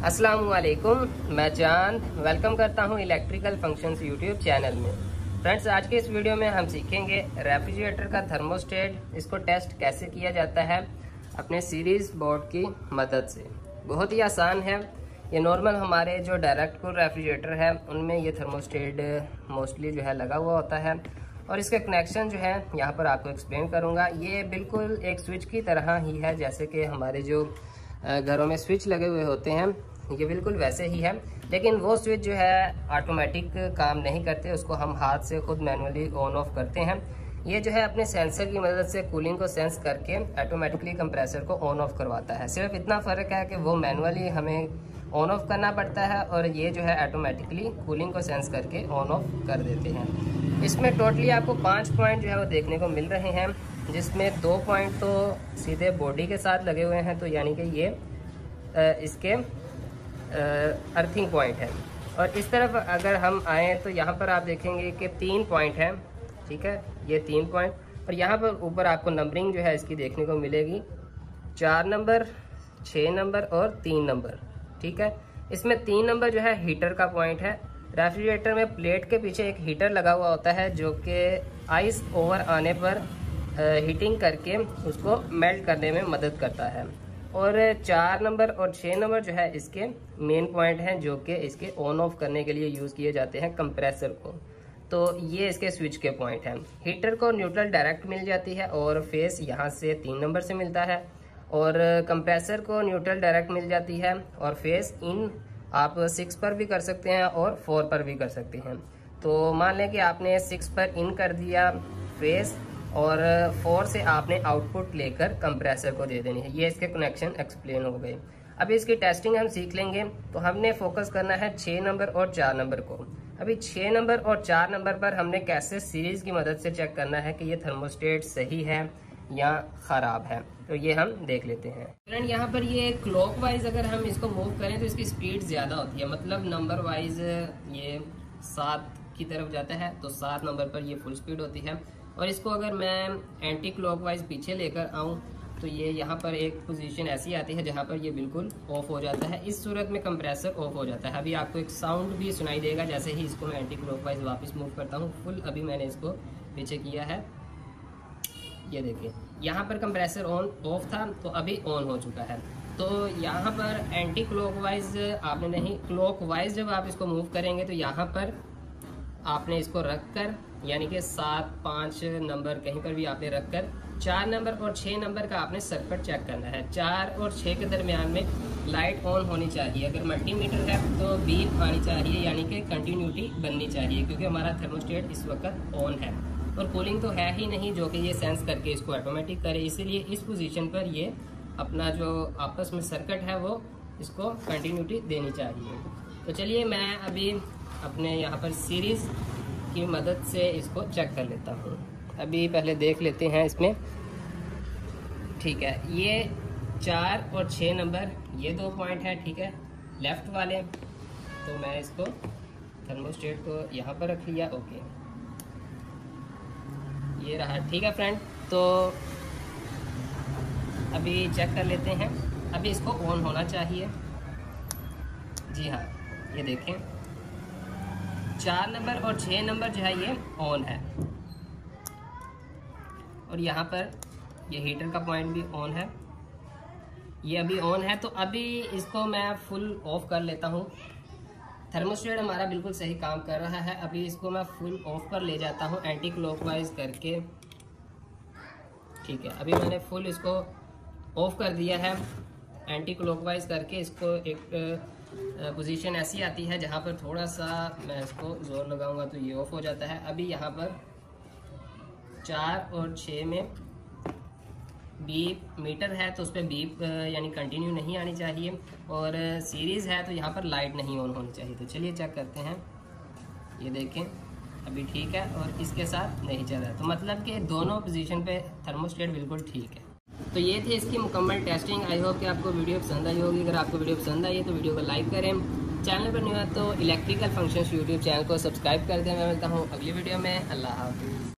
अस्सलामुअलैकुम, मैं चांद वेलकम करता हूं इलेक्ट्रिकल फंक्शंस यूट्यूब चैनल में। फ्रेंड्स, आज के इस वीडियो में हम सीखेंगे रेफ्रिजरेटर का थर्मोस्टेट, इसको टेस्ट कैसे किया जाता है अपने सीरीज बोर्ड की मदद से। बहुत ही आसान है। ये नॉर्मल हमारे जो डायरेक्ट कूल रेफ्रिजरेटर है उनमें ये थर्मोस्टेट मोस्टली जो है लगा हुआ होता है, और इसका कनेक्शन जो है यहाँ पर आपको एक्सप्लेन करूँगा। ये बिल्कुल एक स्विच की तरह ही है, जैसे कि हमारे जो घरों में स्विच लगे हुए होते हैं, ये बिल्कुल वैसे ही है। लेकिन वो स्विच जो है ऑटोमेटिक काम नहीं करते, उसको हम हाथ से खुद मैनुअली ऑन ऑफ करते हैं। ये जो है अपने सेंसर की मदद से कूलिंग को सेंस करके ऑटोमेटिकली कंप्रेसर को ऑन ऑफ करवाता है। सिर्फ इतना फ़र्क है कि वो मैनुअली हमें ऑन ऑफ करना पड़ता है, और ये जो है ऑटोमेटिकली कूलिंग को सेंस करके ऑन ऑफ कर देते हैं। इसमें टोटली आपको 5 पॉइंट जो है वो देखने को मिल रहे हैं, जिसमें 2 पॉइंट तो सीधे बॉडी के साथ लगे हुए हैं, तो यानी कि ये इसके अर्थिंग पॉइंट है। और इस तरफ अगर हम आएँ तो यहाँ पर आप देखेंगे कि 3 पॉइंट हैं, ठीक है, ये 3 पॉइंट। और यहाँ पर ऊपर आपको नंबरिंग जो है इसकी देखने को मिलेगी, 4 नंबर, 6 नंबर और 3 नंबर, ठीक है। इसमें 3 नंबर जो है हीटर का पॉइंट है। रेफ्रिजरेटर में प्लेट के पीछे एक हीटर लगा हुआ होता है, जो कि आइस ओवर आने पर हीटिंग करके उसको मेल्ट करने में मदद करता है। और 4 नंबर और 6 नंबर जो है इसके मेन पॉइंट हैं, जो कि इसके ऑन ऑफ करने के लिए यूज़ किए जाते हैं कंप्रेसर को। तो ये इसके स्विच के पॉइंट हैं। हीटर को न्यूट्रल डायरेक्ट मिल जाती है, और फेस यहाँ से 3 नंबर से मिलता है। और कंप्रेसर को न्यूट्रल डायरेक्ट मिल जाती है, और फेस इन आप 6 पर भी कर सकते हैं और 4 पर भी कर सकते हैं। तो मान लें कि आपने 6 पर इन कर दिया फेस, और 4 से आपने आउटपुट लेकर कंप्रेसर को दे देनी है। ये इसके कनेक्शन एक्सप्लेन हो गए। अभी इसकी टेस्टिंग हम सीख लेंगे। तो हमने फोकस करना है 6 नंबर और 4 नंबर को। अभी 6 नंबर और 4 नंबर पर हमने कैसे सीरीज की मदद से चेक करना है कि ये थर्मोस्टेट सही है या खराब है, तो ये हम देख लेते हैं। फ्रेंड, यहाँ पर ये क्लॉकवाइज अगर हम इसको मूव करें तो इसकी स्पीड ज्यादा होती है, मतलब नंबर वाइज ये 7 की तरफ जाता है, तो 7 नंबर पर ये फुल स्पीड होती है। और इसको अगर मैं एंटी क्लॉकवाइज पीछे लेकर आऊँ तो ये यहाँ पर एक पोजीशन ऐसी आती है जहाँ पर ये बिल्कुल ऑफ हो जाता है। इस सूरत में कंप्रेसर ऑफ हो जाता है। अभी आपको एक साउंड भी सुनाई देगा जैसे ही इसको मैं एंटी क्लॉकवाइज वापस मूव करता हूँ। फुल अभी मैंने इसको पीछे किया है, ये देखिए यहाँ पर कंप्रेसर ऑन ऑफ था, तो अभी ऑन हो चुका है। तो यहाँ पर एंटी क्लॉकवाइज आपने नहीं, क्लॉकवाइज जब आप इसको मूव करेंगे तो यहाँ पर आपने इसको रख कर, यानी कि 7, 5 नंबर कहीं पर भी आपने रख कर 4 नंबर और 6 नंबर का आपने सर्किट चेक करना है। 4 और 6 के दरमियान में लाइट ऑन होनी चाहिए। अगर मल्टीमीटर है तो बीप आनी चाहिए, यानी कि कंटिन्यूटी बननी चाहिए, क्योंकि हमारा थर्मोस्टेट इस वक्त ऑन है। और कूलिंग तो है ही नहीं जो कि ये सेंस करके इसको ऑटोमेटिक करे, इसीलिए इस पोजीशन पर ये अपना जो आपस में सर्किट है वो इसको कंटिन्यूटी देनी चाहिए। तो चलिए मैं अभी अपने यहाँ पर सीरीज की मदद से इसको चेक कर लेता हूँ। अभी पहले देख लेते हैं इसमें, ठीक है। ये 4 और 6 नंबर ये 2 पॉइंट है, ठीक है, लेफ्ट वाले। तो मैं इसको थर्मोस्टेट को यहाँ पर रख लिया, ओके, ये रहा, ठीक है फ्रेंड। तो अभी चेक कर लेते हैं। अभी इसको ऑन होना चाहिए, जी हाँ, ये देखें 4 नंबर और 6 नंबर जो है ये ऑन है, और यहाँ पर ये हीटर का पॉइंट भी ऑन है, ये अभी ऑन है। तो अभी इसको मैं फुल ऑफ कर लेता हूँ। थर्मोस्टेट हमारा बिल्कुल सही काम कर रहा है। अभी इसको मैं फुल ऑफ पर ले जाता हूँ एंटी क्लॉकवाइज करके, ठीक है। अभी मैंने फुल इसको ऑफ कर दिया है एंटी क्लॉकवाइज करके। इसको एक पोजीशन ऐसी आती है जहाँ पर थोड़ा सा मैं इसको जोर लगाऊंगा तो ये ऑफ हो जाता है। अभी यहाँ पर 4 और 6 में बीप मीटर है, तो उस पर बीप यानी कंटिन्यू नहीं आनी चाहिए, और सीरीज़ है तो यहाँ पर लाइट नहीं ऑन होनी चाहिए। तो चलिए चेक करते हैं, ये देखें अभी ठीक है, और इसके साथ नहीं चल रहा है, तो मतलब कि दोनों पोजीशन पे थर्मोस्टेट बिल्कुल ठीक है। तो ये थी इसकी मुकम्मल टेस्टिंग। आई होप कि आपको वीडियो पसंद आई होगी। अगर आपको वीडियो पसंद आई है तो वीडियो को लाइक करें, चैनल पर न्यू है तो इलेक्ट्रिकल फंक्शंस यूट्यूब चैनल को सब्सक्राइब कर दें। मैं मिलता हूँ अगली वीडियो में। अल्लाह हाफ़िज़।